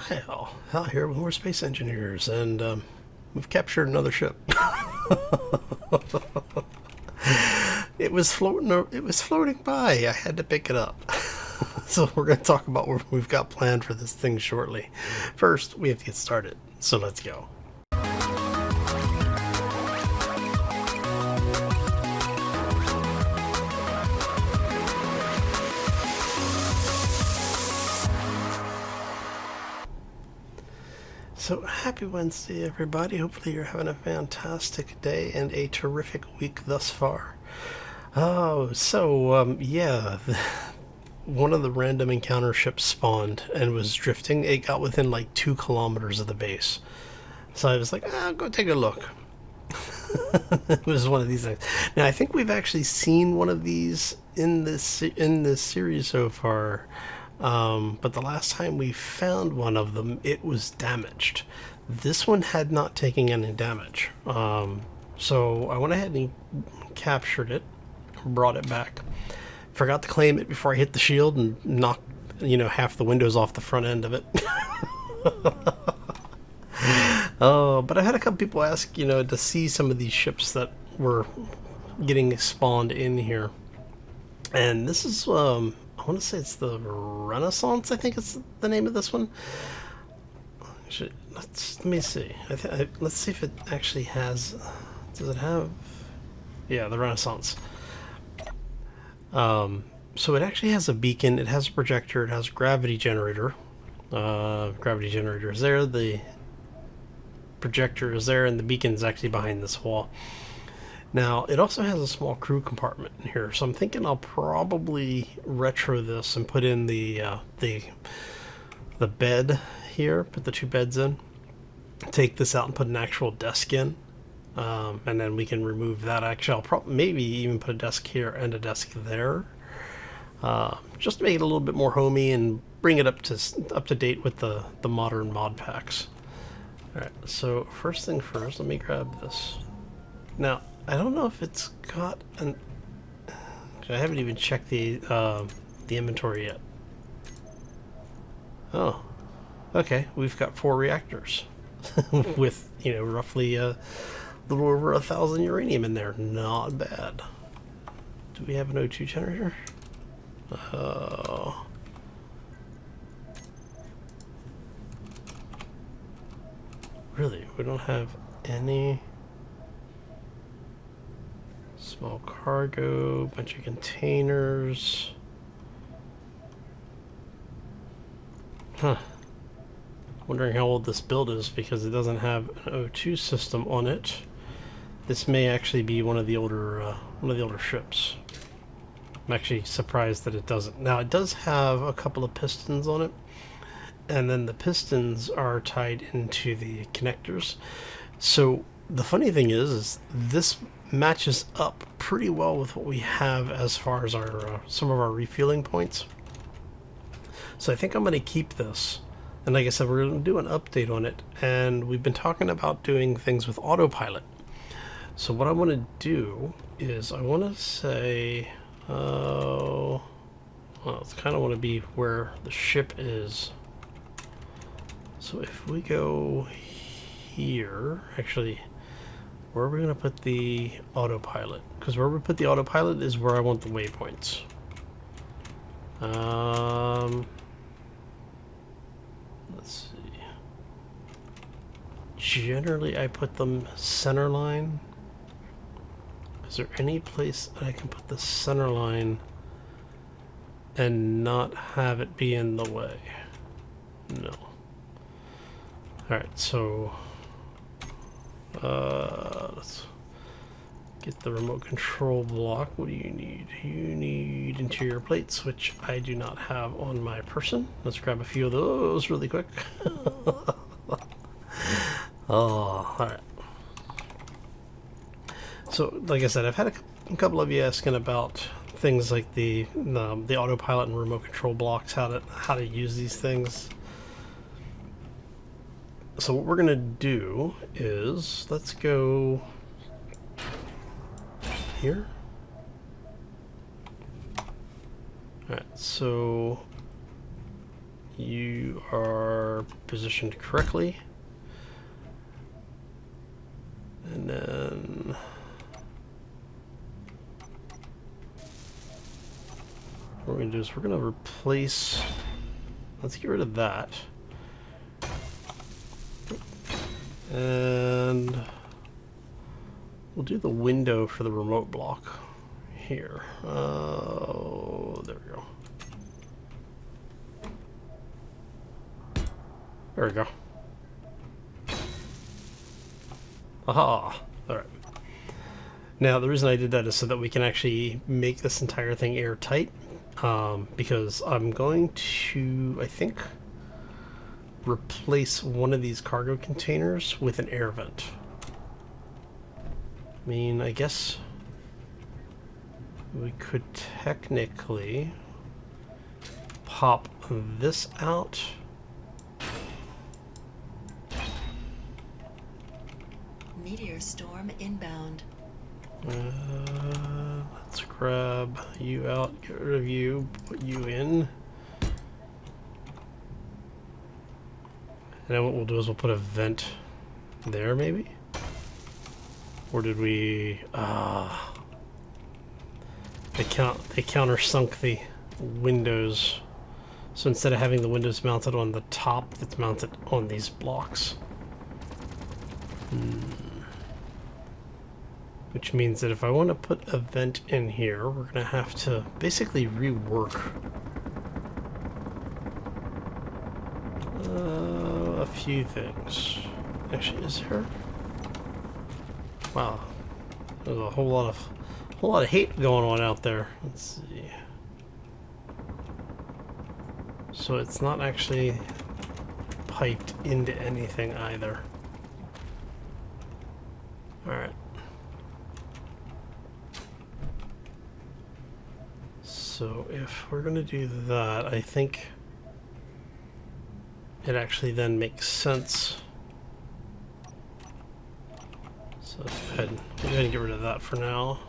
Hi, Hal here with more space engineers, and we've captured another ship. It was floating. It was floating by. I had to pick it up. So we're going to talk about what we've got planned for this thing shortly. First, we have to get started. So let's go. So happy Wednesday, everybody. Hopefully you're having a fantastic day and a terrific week thus far. Yeah, one of the random encounter ships spawned and was drifting. It got within like 2 kilometers of the base. So I was like, I'll go take a look. It was one of these things. Now I think we've actually seen one of these in this series so far. But the last time we found one of them, it was damaged. This one had not taken any damage. So I went ahead and captured it, brought it back. Forgot to claim it before I hit the shield and knocked, half the windows off the front end of it. But I had a couple people ask, to see some of these ships that were getting spawned in here. And this is, I want to say it's the Renaissance, I think it's the name of this one. Actually, let me see. Let's see if it actually has, does it have, yeah, the Renaissance. So it actually has a beacon, it has a projector, it has a gravity generator. Gravity generator is there, the projector is there, and the beacon is actually behind this wall. Now, it also has a small crew compartment in here, so I'm thinking I'll probably retro this and put in the bed here, put the 2 beds in, take this out and put an actual desk in, and then we can remove that. Actually, I'll maybe even put a desk here and a desk there, just to make it a little bit more homey and bring it up to date with the modern mod packs. Alright, so first thing first, let me grab this. Now, I don't know if it's got an... I haven't even checked the inventory yet. Oh, okay. We've got 4 reactors with, roughly a little over 1,000 uranium in there. Not bad. Do we have an O2 generator? Really? We don't have any... Small cargo, bunch of containers. Huh. Wondering how old this build is because it doesn't have an O2 system on it. This may actually be one of the older ships. I'm actually surprised that it doesn't. Now it does have a couple of pistons on it, and then the pistons are tied into the connectors. So the funny thing is this matches up pretty well with what we have as far as our some of our refueling points. So I think I'm going to keep this, and like I said, we're going to do an update on it, and we've been talking about doing things with Autopilot. So what I want to do is I want to say, well, it's kind of want to be where the ship is. So if we go here, actually, where are we going to put the autopilot? Because where we put the autopilot is where I want the waypoints. Let's see. Generally, I put them center line. Is there any place that I can put the center line and not have it be in the way? No. Alright, so... let's get the remote control block. What do you need? You need interior plates, which I do not have on my person. Let's grab a few of those really quick. Oh, alright. So, like I said, I've had a couple of you asking about things like the autopilot and remote control blocks, how to use these things. So what we're gonna do is, let's go here. Alright, so You are positioned correctly. And then what we're going to do is we're going to replace, let's get rid of that. And we'll do the window for the remote block here. Oh, there we go. There we go. Aha! Alright. Now, the reason I did that is so that we can actually make this entire thing airtight. Because I'm going to, I think, replace one of these cargo containers with an air vent. I mean, I guess we could technically pop this out. Meteor storm inbound. Let's grab you out, get rid of you, put you in. And then what we'll do is we'll put a vent there, maybe? Or did we... They countersunk the windows. So instead of having the windows mounted on the top, it's mounted on these blocks. Which means that if I want to put a vent in here, we're going to have to basically rework a few things. Actually, is there? Wow, there's a whole lot of hate going on out there. Let's see. So it's not actually piped into anything either. All right. So if we're going to do that, I think it actually then makes sense. So let's go ahead and get rid of that for now.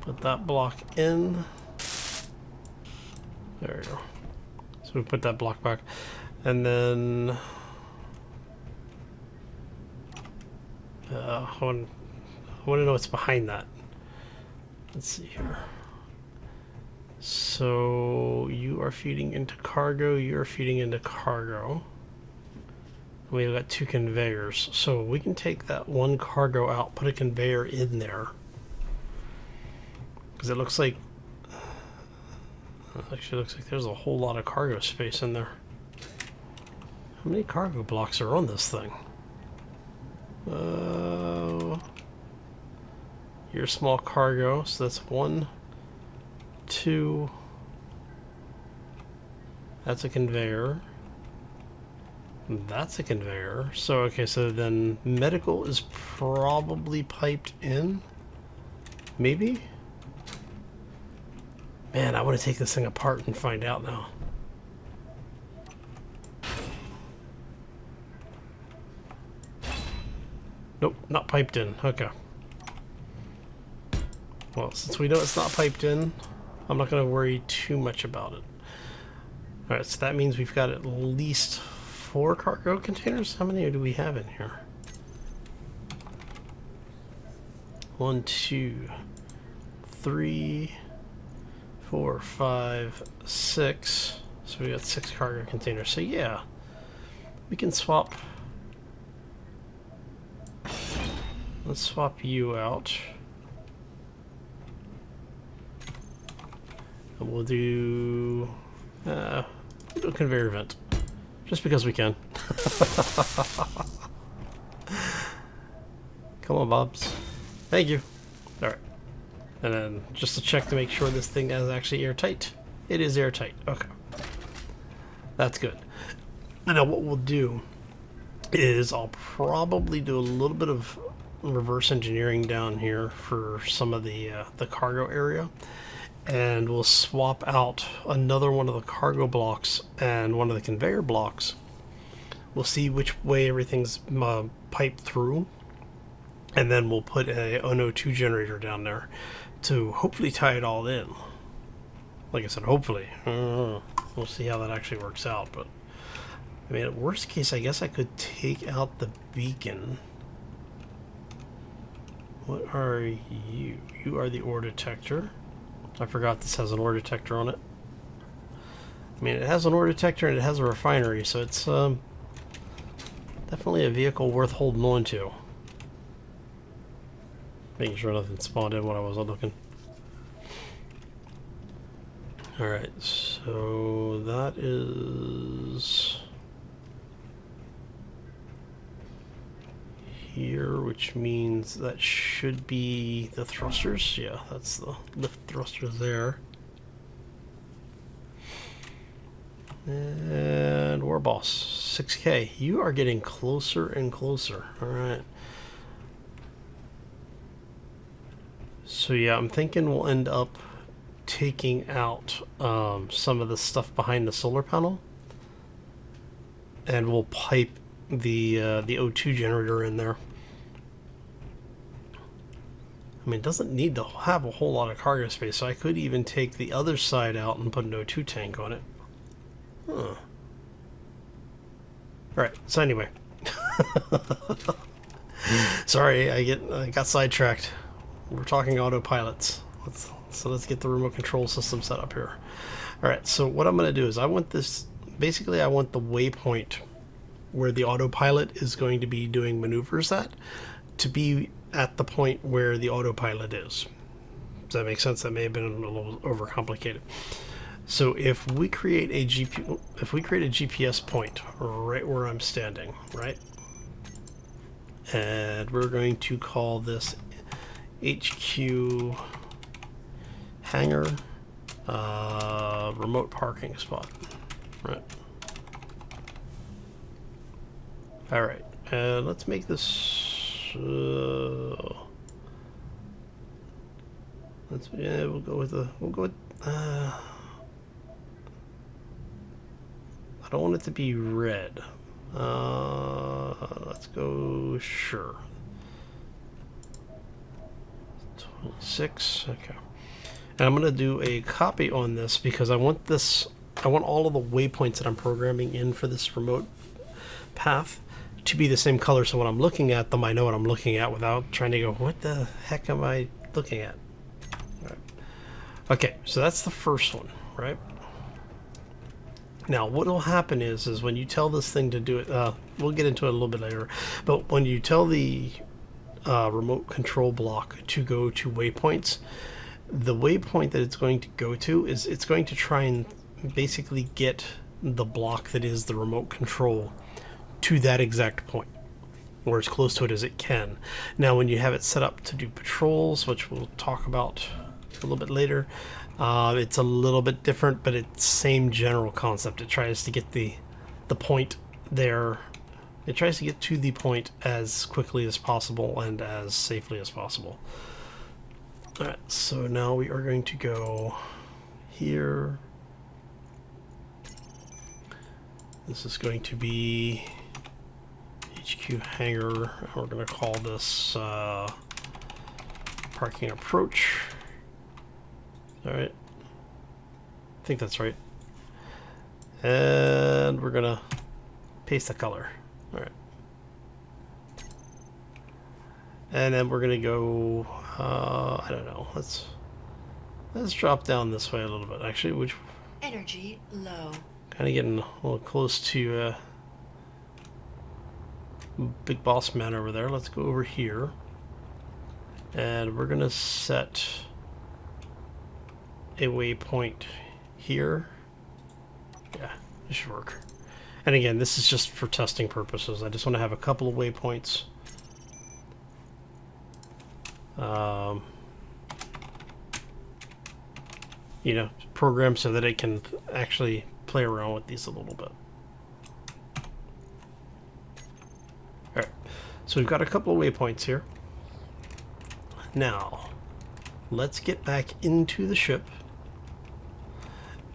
Put that block in. There we go. So we put that block back. And then I want to know what's behind that. Let's see here. So you are feeding into cargo, you're feeding into cargo. We've got two conveyors. So we can take that one cargo out, put a conveyor in there. Because it looks like... Actually, looks like there's a whole lot of cargo space in there. How many cargo blocks are on this thing? Your small cargo, so that's 1, 2. That's a conveyor. That's a conveyor. So, okay, so then medical is probably piped in? Maybe? Man, I want to take this thing apart and find out now. Nope, not piped in. Okay. Well, since we know it's not piped in, I'm not going to worry too much about it. Alright, so that means we've got at least 4 cargo containers. How many do we have in here? 1, 2, 3, 4, 5, 6. So we got 6 cargo containers. So yeah, we can swap. Let's swap you out. And we'll do a conveyor vent. Just because we can. Come on, Bobs. Thank you. Alright. And then just to check to make sure this thing is actually airtight. It is airtight. Okay. That's good. And now what we'll do is I'll probably do a little bit of reverse engineering down here for some of the cargo area. And we'll swap out another one of the cargo blocks and one of the conveyor blocks. We'll see which way everything's piped through. And then we'll put a NO2 generator down there to hopefully tie it all in. Like I said, hopefully. We'll see how that actually works out. But I mean, at worst case, I guess I could take out the beacon. What are you? You are the ore detector. I forgot this has an ore detector on it. I mean, it has an ore detector and it has a refinery, so it's definitely a vehicle worth holding on to. Making sure nothing spawned in when I wasn't looking. Alright, so that is here, which means that should be the thrusters. Yeah, that's the lift thrusters there. And War Boss, 6K. You are getting closer and closer. Alright. So yeah, I'm thinking we'll end up taking out some of the stuff behind the solar panel. And we'll pipe the O2 generator in there. I mean, it doesn't need to have a whole lot of cargo space, so I could even take the other side out and put an O2 tank on it. Huh. Alright, so anyway. Sorry, I got sidetracked. We're talking autopilots. Let's get the remote control system set up here. Alright, so what I'm going to do is I want this... Basically, I want the waypoint where the autopilot is going to be doing maneuvers at to be at the point where the autopilot is. Does that make sense? That may have been a little overcomplicated. So if we create a GPS point right where I'm standing, right? And we're going to call this HQ Hangar remote parking spot, right? All right, and let's make this. We'll go with. I don't want it to be red. Let's go, sure. 26, okay. And I'm going to do a copy on this because I want all of the waypoints that I'm programming in for this remote path to be the same color, so when I'm looking at them, I know what I'm looking at without trying to go, what the heck am I looking at? All right. Okay, so that's the first one, right? Now, what will happen is when you tell this thing to do it, we'll get into it a little bit later, but when you tell the remote control block to go to waypoints, the waypoint that it's going to go to is it's going to try and basically get the block that is the remote control to that exact point, or as close to it as it can. Now, when you have it set up to do patrols, which we'll talk about a little bit later, it's a little bit different, but it's same general concept. It tries to get the point there. It tries to get to the point as quickly as possible and as safely as possible. Alright, so now we are going to go here. This is going to be HQ Hangar. We're going to call this parking approach. Alright. I think that's right. And we're gonna paste the color. Alright. And then we're gonna go, I don't know, let's drop down this way a little bit. Actually, which... Energy low. Kind of getting a little close to Big Boss Man over there. Let's go over here. And we're gonna set a waypoint here. Yeah, this should work. And again, this is just for testing purposes. I just want to have a couple of waypoints. You know, programmed so that it can actually play around with these a little bit. Alright, so we've got a couple of waypoints here. Now, let's get back into the ship.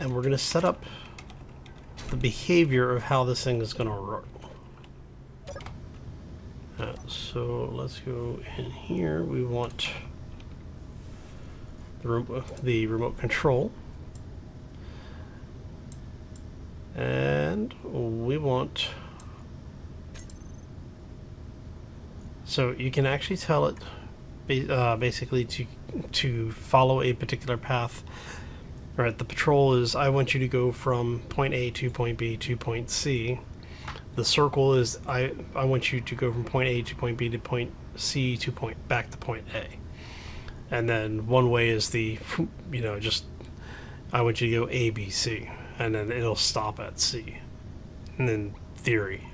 And we're going to set up the behavior of how this thing is going to work. So let's go in here. We want the remote control. And we want... So you can actually tell it basically to follow a particular path. Alright, the patrol is, I want you to go from point A to point B to point C. The circle is, I want you to go from point A to point B to point C to back to point A. And then one way is the, just, I want you to go A, B, C. And then it'll stop at C. And then theory.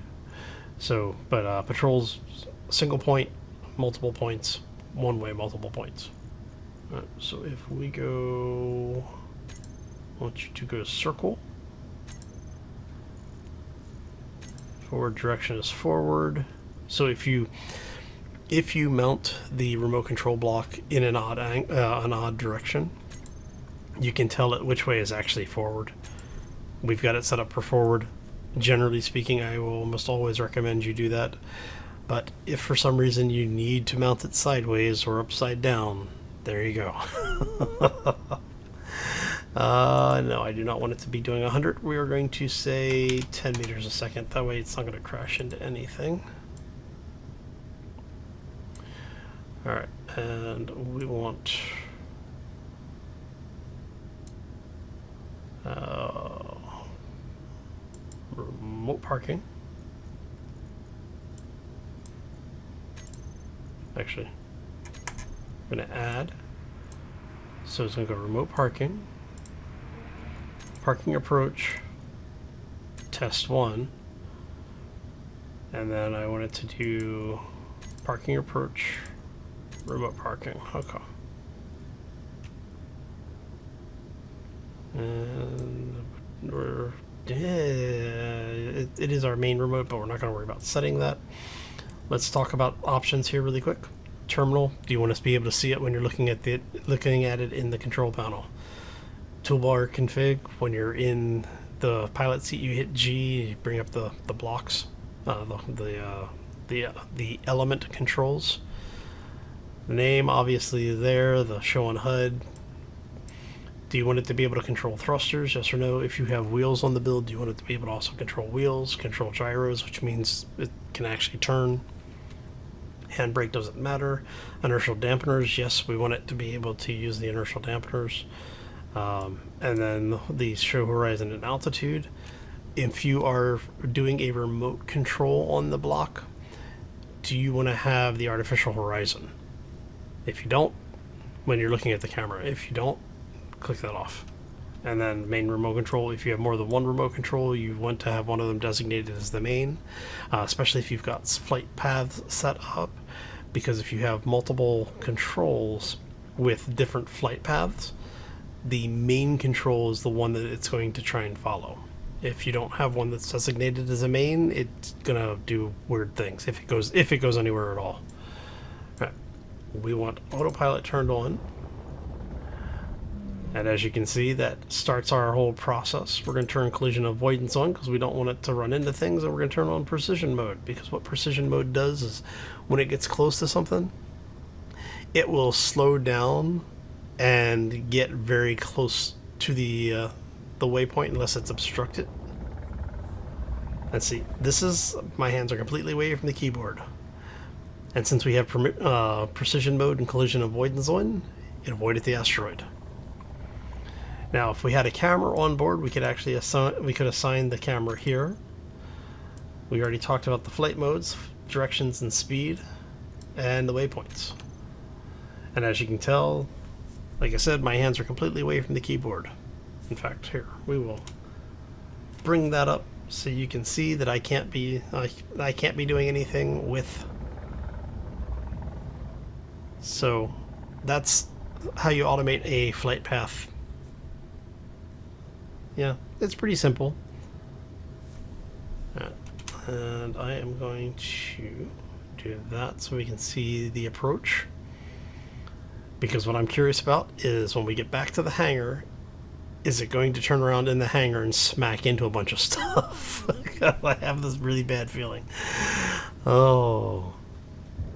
So, but patrols, single point, multiple points, one way, multiple points. Alright, so if we go... I want you to go circle. Forward direction is forward. So if you mount the remote control block in an odd direction, you can tell it which way is actually forward. We've got it set up for forward. Generally speaking, I will almost always recommend you do that. But if for some reason you need to mount it sideways or upside down, there you go. No, I do not want it to be doing 100. We are going to say 10 meters a second. That way it's not going to crash into anything. Alright, and we want... remote parking. Actually, I'm going to add. So it's going to go remote parking. Parking approach, test 1, and then I want it to do parking approach, remote parking. Okay. And it is our main remote, but we're not going to worry about setting that. Let's talk about options here really quick. Terminal. Do you want to be able to see it when you're looking at it in the control panel? Toolbar config. When you're in the pilot seat, you hit G. You bring up the blocks, the element controls. The name obviously is there. The show on HUD. Do you want it to be able to control thrusters? Yes or no? If you have wheels on the build, do you want it to be able to also control wheels, control gyros, which means it can actually turn? Handbrake doesn't matter. Inertial dampeners, yes, we want it to be able to use the inertial dampeners. And then the show horizon and altitude. If you are doing a remote control on the block, do you want to have the artificial horizon? If you don't, when you're looking at the camera, if you don't, click that off. And then main remote control, if you have more than one remote control, you want to have one of them designated as the main, especially if you've got flight paths set up, because if you have multiple controls with different flight paths, the main control is the one that it's going to try and follow. If you don't have one that's designated as a main, it's gonna do weird things if it goes anywhere at all. Right. We want autopilot turned on. And as you can see, that starts our whole process. We're going to turn collision avoidance on because we don't want it to run into things, and we're going to turn on precision mode, because what precision mode does is when it gets close to something, it will slow down and get very close to the waypoint unless it's obstructed. Let's see, my hands are completely away from the keyboard. And since we have precision mode and collision avoidance on, it avoided the asteroid. Now, if we had a camera on board, we could actually assign the camera here. We already talked about the flight modes, directions and speed, and the waypoints. And as you can tell, like I said, my hands are completely away from the keyboard. In fact, here, we will bring that up so you can see that I can't be doing anything with. So that's how you automate a flight path. Yeah, it's pretty simple. And I am going to do that so we can see the approach. Because what I'm curious about is when we get back to the hangar, is it going to turn around in the hangar and smack into a bunch of stuff? I have this really bad feeling. Oh.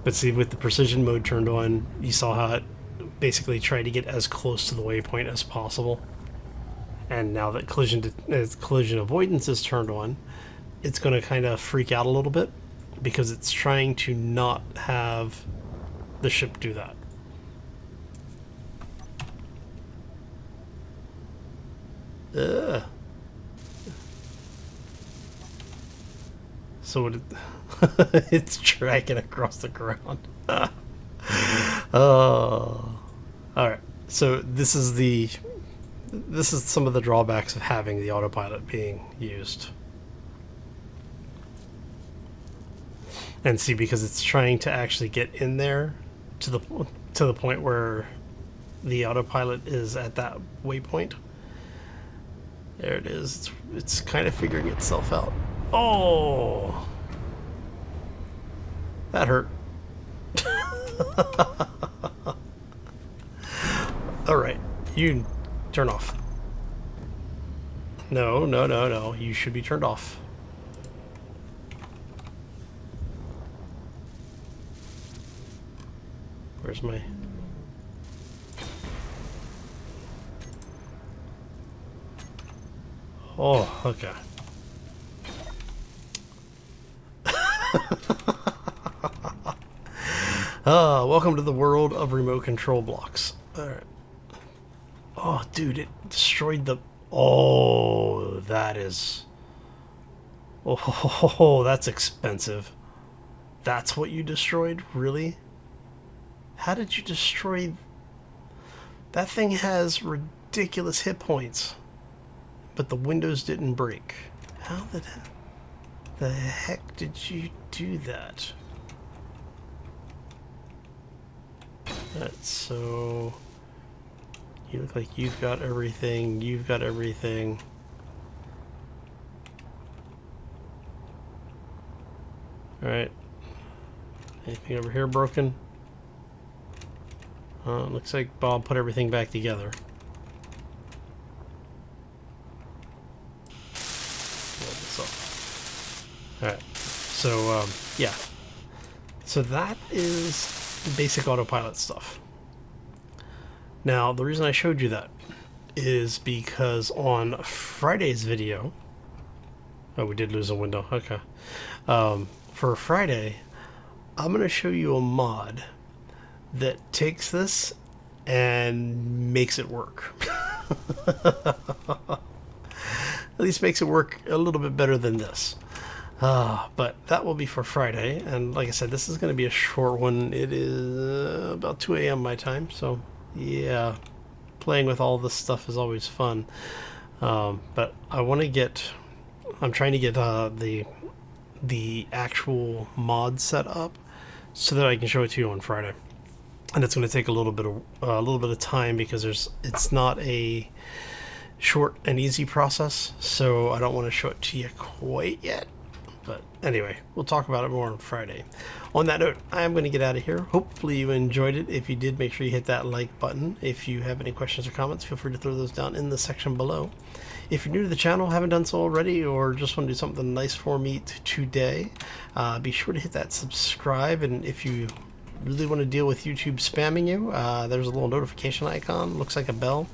But see, with the precision mode turned on, you saw how it basically tried to get as close to the waypoint as possible. And now that collision avoidance is turned on, it's going to kind of freak out a little bit because it's trying to not have the ship do that. Ugh. So it's dragging across the ground. Oh. Alright, so this is some of the drawbacks of having the autopilot being used. And see, because it's trying to actually get in there to the point where the autopilot is at that waypoint. There it is. It's kind of figuring itself out. Oh! That hurt. Alright, you turn off. No, no, no, no. You should be turned off. Where's my... Oh, okay. Welcome to the world of remote control blocks. Alright. Oh, dude, it destroyed the... Oh, that is... Oh, that's expensive. That's what you destroyed? Really? How did you destroy... That thing has ridiculous hit points. But the windows didn't break. How the heck did you do that? Alright, so... You look like you've got everything. You've got everything. Alright. Anything over here broken? Looks like Bob put everything back together. Alright, so, yeah. So that is basic autopilot stuff. Now, the reason I showed you that is because on Friday's video... Oh, we did lose a window. Okay. For Friday, I'm going to show you a mod that takes this and makes it work. At least makes it work a little bit better than this. But that will be for Friday, and like I said, this is going to be a short one. It is about 2 a.m. my time, so yeah, playing with all this stuff is always fun. But I'm trying to get the actual mod set up so that I can show it to you on Friday. And it's going to take a little bit of time because it's not a short and easy process, so I don't want to show it to you quite yet. But anyway, we'll talk about it more on Friday. On that note, I'm going to get out of here. Hopefully you enjoyed it. If you did, make sure you hit that like button. If you have any questions or comments, feel free to throw those down in the section below. If you're new to the channel, haven't done so already, or just want to do something nice for me today, be sure to hit that subscribe. And if you really want to deal with YouTube spamming you, there's a little notification icon, looks like a bell.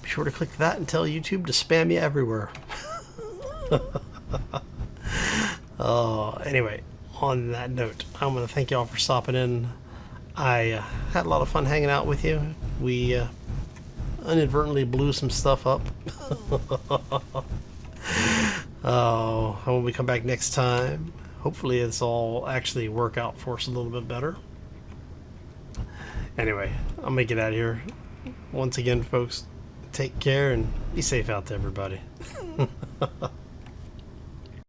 Be sure to click that and tell YouTube to spam you everywhere. Anyway, on that note, I'm going to thank you all for stopping in. I had a lot of fun hanging out with you. We inadvertently blew some stuff up. When we come back next time, hopefully it's all actually work out for us a little bit better. Anyway, I'm going to get out of here. Once again, folks, take care and be safe out there, everybody.